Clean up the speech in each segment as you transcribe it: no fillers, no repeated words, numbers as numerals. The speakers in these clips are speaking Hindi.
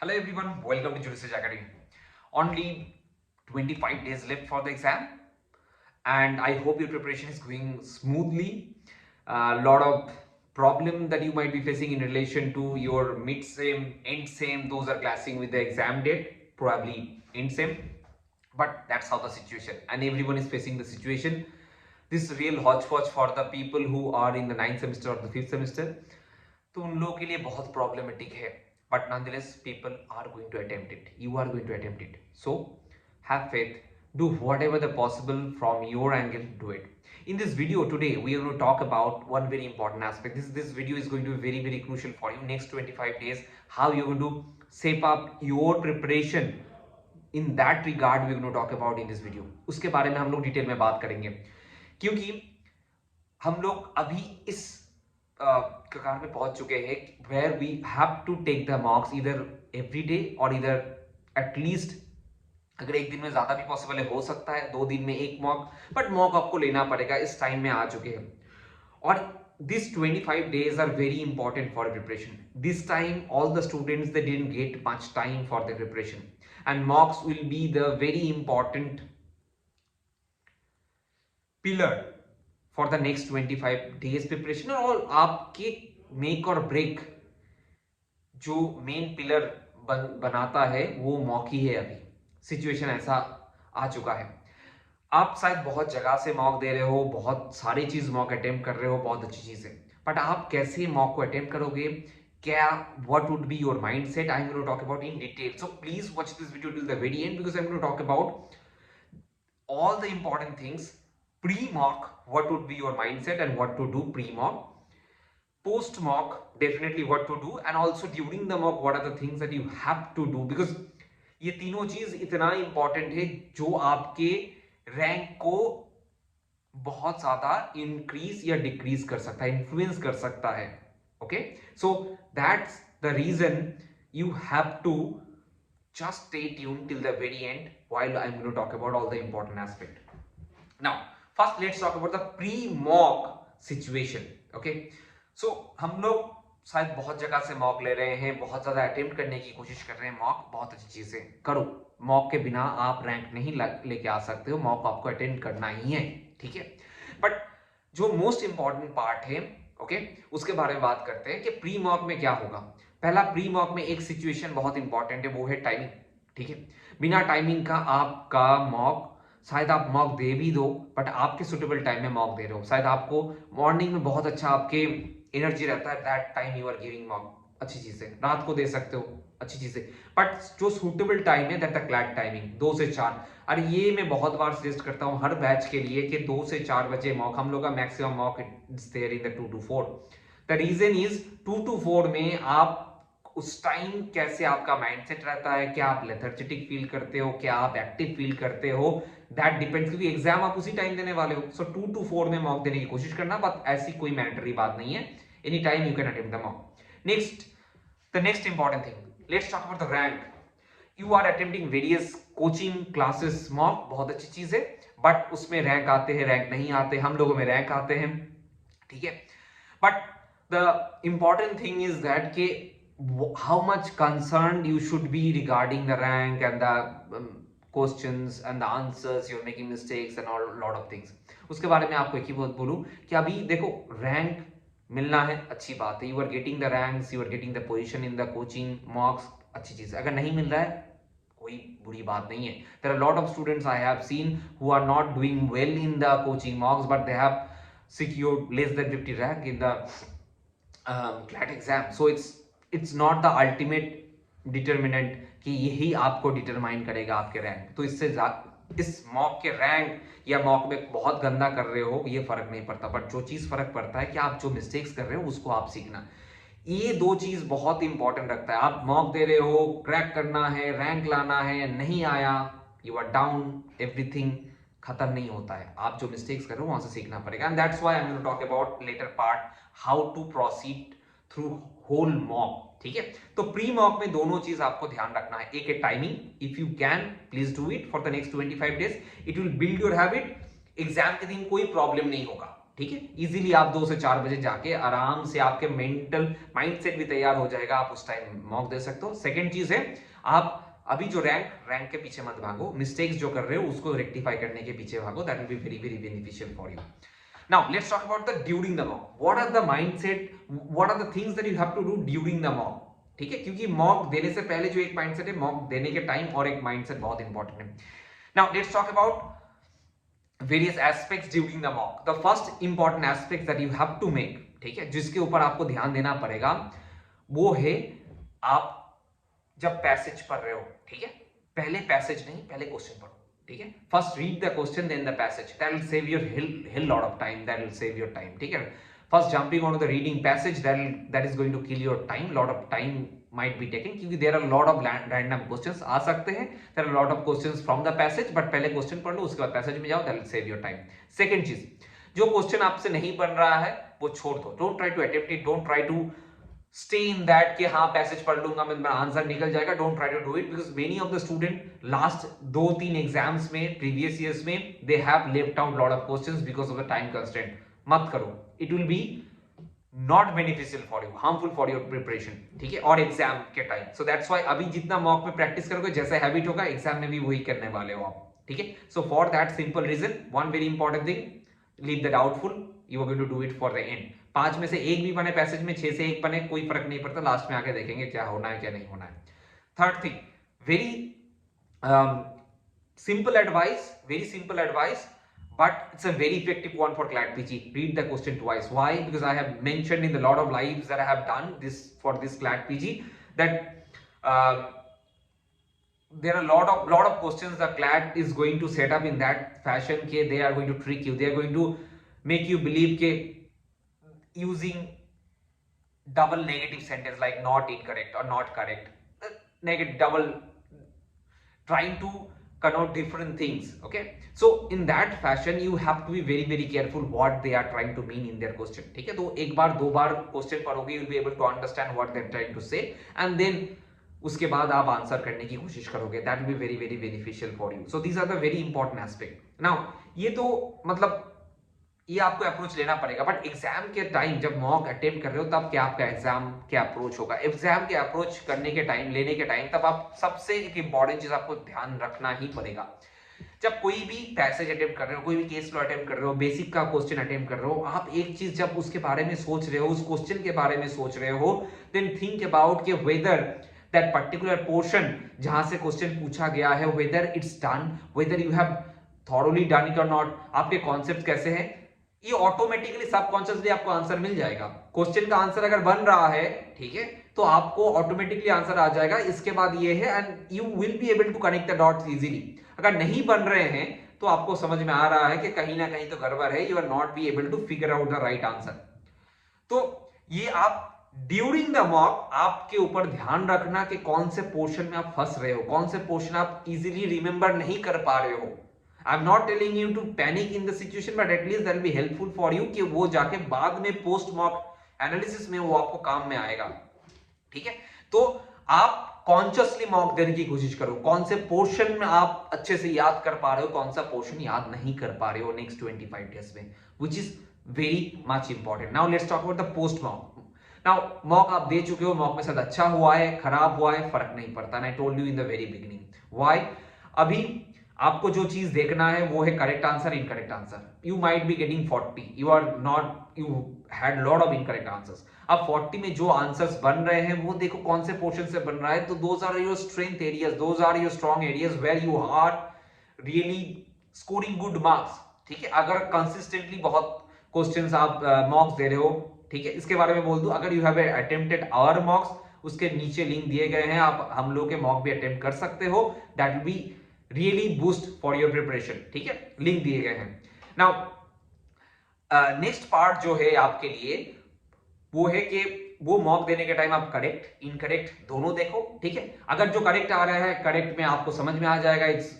Hello everyone, welcome to Jurisage Academy. Only 25 days left for the exam, and I hope your preparation is going smoothly. A lot of problem that you might be facing in relation to your mid-sem, end-sem, those are clashing with the exam date, probably end-sem. But that's how the situation, and everyone is facing the situation. This real hodgepodge for the people who are in the 9th semester or the 5th semester. तो उन लोगों के लिए बहुत प्रॉब्लमेटिक है, but nonetheless people are going to attempt it. You are going to attempt it. So have faith, do whatever the possible from your angle, do it. In this video today we are going to talk about one very important aspect. This video is going to be very crucial for you next 25 days, how you're going to shape up your preparation. In that regard we are going to talk about in this video. उसके बारे में हम लोग डिटेल में बात करेंगे, क्योंकि हम लोग अभी इस कगार में पहुंच चुके हैं where we have to take the marks इधर एवरी डे और इधर एटलीस्ट, अगर एक दिन में ज्यादा भी पॉसिबल है, हो सकता है 2 दिन में एक मॉक, बट मॉक आपको लेना पड़ेगा. इस टाइम में आ चुके हैं और this 25 days are very important for preparation. This time all the students they didn't get much time for the preparation and mocks will be the very important pillar for the next 25 days preparation. और आपके मेक और ब्रेक जो मेन पिलर बनाता है वो मॉक ही है. अभी सिचुएशन ऐसा आ चुका है. आप शायद बहुत जगह से मॉक दे रहे हो, बहुत सारी चीज मॉक अटेम्प्ट कर रहे हो, बहुत अच्छी चीज है, बट आप कैसे मॉक को अटेम्प्ट करोगे, क्या what would be your mindset, I am going to talk about in detail. So please watch this video till the very end because I am going to talk about all the important things pre-mock, what would be your mindset and what to do pre-mock, post-mock definitely what to do, and also during the mock what are the things that you have to do, because ये तीनों चीज इतना इंपॉर्टेंट है जो आपके रैंक को बहुत ज्यादा इंक्रीज या डिक्रीज कर सकता है, इन्फ्लुएंस कर सकता है. Okay, so that's the reason you have to just stay tuned till the very end while I'm going to talk about all the important aspect. Now first let's talk about the pre-mock situation. Okay, so हम लोग शायद बहुत जगह से मॉक ले रहे हैं, बहुत ज्यादा अटेम्प्ट करने की कोशिश कर रहे हैं. मॉक बहुत अच्छी चीज है, करो. मॉक के बिना आप रैंक नहीं लेके आ सकते हो, मॉक आपको अटेम्प्ट करना ही है, ठीक है. बट जो मोस्ट इंपॉर्टेंट पार्ट है, ओके, उसके बारे में बात करते हैं कि प्री मॉक में क्या होगा. पहला, प्री मॉक में एक सिचुएशन बहुत इंपॉर्टेंट है, वो है टाइमिंग. ठीक है, बिना टाइमिंग का आपका मॉक, शायद आप मॉक दे भी दो बट आपके सुटेबल टाइम में मॉक दे रहे हो. शायद आपको मॉर्निंग में बहुत अच्छा आपके एनर्जी रहता है, that time you are giving mock, अच्छी चीज है. रात को दे सकते हो, अच्छी चीज है. बट जो सुटेबल टाइम है दैट द क्लैट टाइमिंग 2 से 4. और ये मैं बहुत बार सजेस्ट करता हूँ हर बैच के लिए कि 2 से 4 बजे मॉक. हम लोग का maximum mock is there in the 2 to 4. The reason is 2 to 4 में आप उस टाइम कैसे आपका माइंडसेट रहता है, क्या आप लेथर्जिटिक फील करते हो, क्या आप एक्टिव फील करते हो, दैट डिपेंड्स, क्योंकि एग्जाम आप उसी टाइम देने वाले हो. सो 2 to 4 में मॉक देने की कोशिश करना, बट ऐसी कोई मैंडेटरी बात नहीं है, any time you can attempt the mock. Next, the next important thing, let's talk about the rank. You are attempting various coaching classes mock, बहुत अच्छी चीज है, बट उसमें रैंक आते हैं, रैंक नहीं आते. हम लोगों में रैंक आते हैं, ठीक है. But the important thing is that के how much concerned you should be regarding the rank and the questions and the answers, you're making mistakes and all lot of things. उसके बारे में आपको एक ही बात बोलूं कि अभी देखो, रैंक मिलना है, अच्छी बात है, you are getting the ranks, you are getting the position in the coaching marks, अच्छी चीज है. अगर नहीं मिल रहा है कोई बुरी बात नहीं है. There are lot of students I have seen who are not doing well in the coaching marks but they have secured less than 50 rank in the CLAT exam. So it's not the ultimate determinant कि यही आपको डिटरमाइन करेगा आपके रैंक. तो इससे इस मॉक के रैंक या मॉक में बहुत गंदा कर रहे हो ये फर्क नहीं पड़ता, बट जो चीज फर्क पड़ता है कि आप जो मिस्टेक्स कर रहे हो उसको आप सीखना. ये 2 चीज बहुत इंपॉर्टेंट रखता है. आप मॉक दे रहे हो, क्रैक करना है, रैंक लाना है, नहीं आया, यू आर डाउन, एवरीथिंग खत्म नहीं होता है. आप जो मिस्टेक्स कर रहे हो वहां से सीखना पड़ेगा. And that's why I am going to talk about later part how to proceed through whole mock. ठीक है, तो प्री मॉक में दोनों चीज आपको ध्यान रखना है. एक है timing, if you can please do it for the next 25 days, it will build your habit. Exam के दिन कोई प्रॉब्लम नहीं होगा, ठीक है। इजीली आप 2 से 4 बजे जाके आराम से आपके मेंटल माइंडसेट भी तैयार हो जाएगा, आप उस टाइम मॉक दे सकते हो। सेकंड चीज है, आप अभी जो रैंक के पीछे मत भागो, मिस्टेक्स जो कर रहे हो उसको रेक्टिफाई करने के पीछे भागो, that will be very very beneficial for you. Now let's talk about the during the mock. What are the mindset, what are the things that you have to do during the mock? ठीक है, क्योंकि मॉक देने से पहले जो एक माइंडसेट है, मॉक देने के टाइम और एक माइंडसेट बहुत इंपॉर्टेंट है। Now let's talk about various aspects during the mock. The first important aspect that you have to make, ठीक है, जिसके ऊपर आपको ध्यान देना पड़ेगा, वो है आप जब पैसेज पढ़ रहे हो, ठीक है, पहले पैसेज नहीं, पहले क्वेश्चन पढ़ो, ठीक है। First read the question then the passage, that will save your whole lot of time, that will save your time, ठीक है। First jumping on the reading passage, that is going to kill your time, lot of time might be taken, क्योंकि there are lot of random questions आ सकते हैं, there are lot of questions from the passage, but पहले क्वेश्चन पढ़ लो, उसके बाद पैसेज में जाओ, that will save your time. Second चीज, जो क्वेश्चन आपसे नहीं बन रहा है वो छोड़ दो, don't try to attempt it, don't try to stay in that कि हाँ पैसेज पढ़ लूंगा मैं, मेरा आंसर निकल जाएगा, don't try to do it, because many of the student last 2-3 exams में प्रीवियस ईयर्स में they have left out lot of questions because of the time constraint. मत करो, it will be not beneficial for you, harmful for your preparation, ठीक है, और एग्जाम के टाइम। सो दैट्स व्हाई अभी जितना मॉक में प्रैक्टिस करोगे, जैसा हैबिट होगा एग्जाम में भी वही करने वाले हो आप, ठीक है। So for that simple reason, one very important thing, leave the doubtful, you are going to do it for the end. 5 में से 1 भी बने पैसेज में, 6 से 1 बने, कोई फर्क नहीं पड़ता, लास्ट में आके देखेंगे क्या होना है क्या नहीं होना है। Third thing, very simple advice, very simple advice, but it's a very effective one for CLAT PG. Read the question twice. Why? Because I have mentioned in the lot of lives that I have done this for this CLAT PG that there are lot of questions the CLAT is going to set up in that fashion ke they are going to trick you, they are going to make you believe ke using double negative sentence like not incorrect or not correct, negative double, trying to connote different things, okay. So in that fashion you have to be very very careful what they are trying to mean in their question, ठीक है। तो एक बार 2 बार क्वेश्चन पढ़ोगे, you will be able to understand what they are trying to say, and then उसके बाद आप आंसर करने की कोशिश करोगे, that will be very very beneficial for you. So these are the very important aspect. Now ये तो मतलब ये आपको अप्रोच लेना पड़ेगा, बट एग्जाम के टाइम जब मॉक अटेम्प्ट कर रहे हो तब क्या आपका एग्जाम के अप्रोच होगा। एग्जाम के अप्रोच करने के टाइम, लेने के टाइम, तब आप सबसे एक इंपॉर्टेंट चीज आपको ध्यान रखना ही पड़ेगा। जब कोई भी पैसेज अटेम्प्ट कर रहे हो, कोई भी केस लॉ अटेम्प्ट कर रहे हो, बेसिक का क्वेश्चन अटेम्प्ट कर रहे हो, आप एक चीज जब उसके बारे में सोच रहे हो, उस क्वेश्चन के बारे में सोच रहे हो, देन थिंक अबाउट कि वेदर दैट पर्टिकुलर पोर्शन जहां से क्वेश्चन पूछा गया है, whether it's done, whether you have thoroughly done it और नॉट, आपके कॉन्सेप्ट कैसे हैं, ये ऑटोमेटिकली सबकॉन्शियसली आपको आंसर मिल जाएगा। क्वेश्चन का आंसर अगर बन रहा है, ठीक है, तो आपको ऑटोमेटिकली आंसर आ जाएगा। इसके बाद ये है, and you will be able to connect the dots easily. अगर नहीं बन रहे हैं तो आपको समझ में आ रहा है कि कहीं ना कहीं तो गड़बड़ है, you are not be able to figure out the right answer. तो ये आप ड्यूरिंग द मॉक आपके ऊपर ध्यान रखना कि कौन से पोर्शन में आप फंस रहे हो, कौन से पोर्शन आप इजीली रिमेंबर नहीं कर पा रहे हो। I'm not telling you to panic in the situation, but at least that will be helpful for you कि वो जाके बाद में पोस्ट मॉक एनालिसिस में वो आपको काम में आएगा, ठीक है। तो आप कॉन्शियसली मॉक देने की कोशिश करो, कौन से पोर्शन में आप अच्छे से याद कर पा रहे हो, कौन सा पोर्शन याद नहीं कर पा रहे हो नेक्स्ट 25 डेज में, which is very much important. Now let's talk about the post mock. Now mock आप दे चुके हो, मॉक में शायद अच्छा हुआ है, खराब हुआ है, फर्क नहीं पड़ता। I told you in the very beginning. Why? अभी आपको जो चीज देखना है वो है correct answer, incorrect answer. You might be getting 40, you are not, you had lot of incorrect answers. अब 40 में जो आंसर्स बन रहे हैं वो देखो कौन से पोर्शन से बन रहा है, तो those are your strength areas, those are your strong areas where you are really scoring good marks, ठीक है। अगर कंसिस्टेंटली बहुत क्वेश्चंस आप मॉक्स दे रहे हो, ठीक है, इसके बारे में बोल दूं, अगर you have attempted our mocks, उसके नीचे लिंक दिए गए हैं, आप हम लोग के मॉक भी अटेम्प्ट कर सकते हो, that will be really boost for your preparation, ठीक है, लिंक दिए गए हैं। नाउ नेक्स्ट पार्ट जो है आपके लिए वो है कि वो मॉक देने के टाइम आप करेक्ट इनकरेक्ट दोनों देखो, ठीक है। अगर जो करेक्ट आ रहा है, करेक्ट में आपको समझ में आ जाएगा इट्स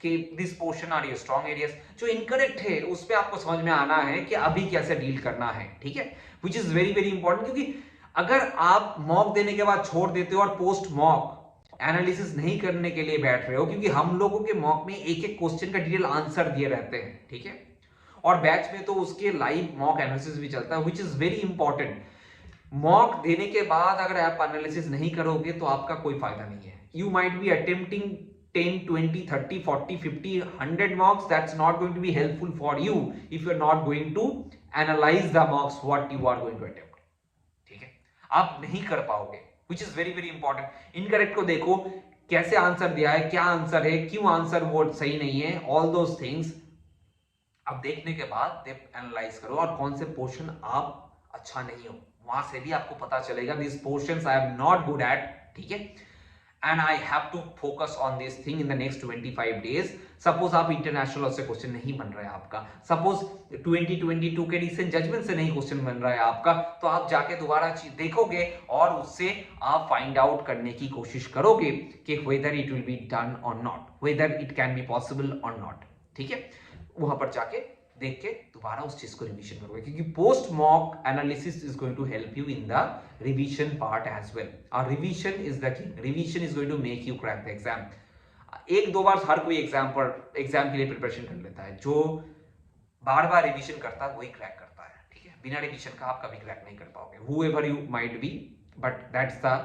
कि this portion are your strong areas. जो इनकरेक्ट है उस पे आपको समझ में आना है कि अभी कैसे डील करना है, ठीक है, which is very very important. क्योंकि अगर आप मॉक देने के बाद छोड़ देते हो और पोस्ट मॉक एनालिसिस नहीं करने के लिए बैठ रहे हो, क्योंकि हम लोगों के मॉक में एक एक क्वेश्चन का डिटेल आंसर दिए रहते हैं, ठीक है, और बैच में तो उसके लाइव मॉक एनालिसिस भी चलता है, which is very important. Mock देने के बाद अगर आप एनालिसिस नहीं करोगे तो आपका कोई फायदा नहीं है। You might B attempting 10, 20, 30, 40, 50, 100 mocks. That's not going to be helpful for you if you're not going to analyze the mocks what you are going to attempt. ठीक है, आप नहीं कर पाओगे, which is very very important. Incorrect को देखो, कैसे आंसर दिया है, क्या आंसर है, क्यों आंसर वो सही नहीं है, ऑल दोज थिंग्स अब देखने के बाद एनालाइज करो, और कौन से पोर्शन आप अच्छा नहीं हो वहां से भी आपको पता चलेगा this portions I am not good at, ठीक है, and I have to focus on this thing in the next 25 days. Suppose आप इंटरनेशनल से क्वेश्चन नहीं बन रहा है आपका, सपोज 2022 के रिसेंट जजमेंट से नहीं क्वेश्चन बन रहा है आपका, तो आप जाके दोबारा देखोगे और उससे आप फाइंड आउट करने की कोशिश करोगे कि whether it will be done और not, whether it can be possible और नॉट, ठीक है। वहां पर जाके देख के दोबारा उस चीज को रिवीजन करोगे, क्योंकि post mock analysis is going to help you in the revision part as well, और revision is the king, revision is going to make you crack the exam. एक दो बार हर कोई एग्जाम के लिए प्रिपरेशन कर लेता है, जो बार बार रिवीजन करता है वही क्रैक करता है, ठीक है। बिना रिवीजन का आप कभी क्रैक नहीं कर पाओगे, whoever you might be, but that's the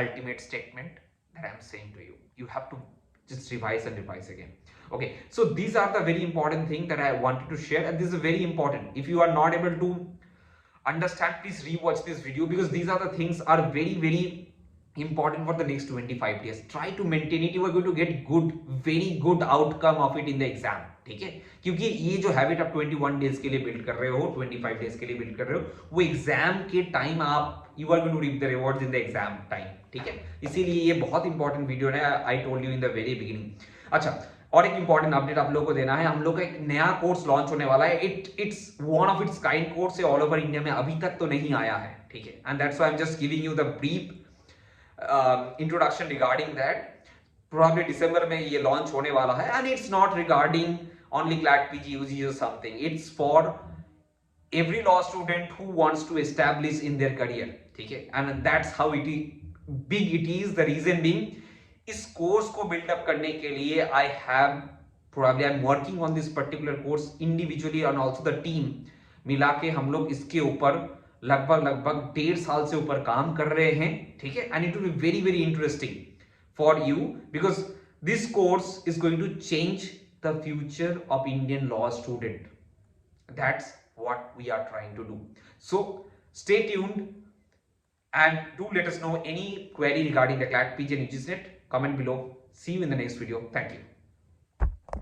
ultimate statement that I'm saying to you. You have to just revise and revise again. Okay, so these are the very important thing that I wanted to share, and this is very important. If you are not able to understand, please rewatch this video, because these are the things are very very important for the next 25 days. Try to maintain it, you are going to get good, very good outcome of it in the exam, ठीक है। क्योंकि ये जो हैबिट आप 21 डेज के लिए बिल्ड कर रहे हो, 25 डेज के लिए बिल्ड कर रहे हो, वो एग्जाम के टाइम आप you are going to reap the rewards in the exam time, ठीक है। इसीलिए ये बहुत इंपॉर्टेंट वीडियो है, I told you in the very beginning. अच्छा, और एक इंपॉर्टेंट अपडेट आप लोगों को देना है, हम लोग का एक नया कोर्स लॉन्च होने वाला है। It's one of its kind course है, ऑल ओवर इंडिया में अभी तक तो नहीं आया है, ठीक है, and that's why I am just giving you the brief introduction regarding that. Probably दिसंबर में ये लॉन्च होने वाला है, and it's not regarding only CLAT PG UG और something, it's for every law student who wants to establish in their career, ठीक है, and that's how it is big it is, the reason being इस कोर्स को बिल्डअप करने के लिए I am working on this particular course individually and also the team, मिला के हम लोग इसके ऊपर लगभग 1.5 साल से ऊपर काम कर रहे हैं, ठीक है, and it will be very very interesting for you, because this course is going to change the future of Indian law student, that's what we are trying to do. So stay tuned and do let us know any query regarding the CLAT PG and UGC NET. Comment below. See you in the next video. Thank you.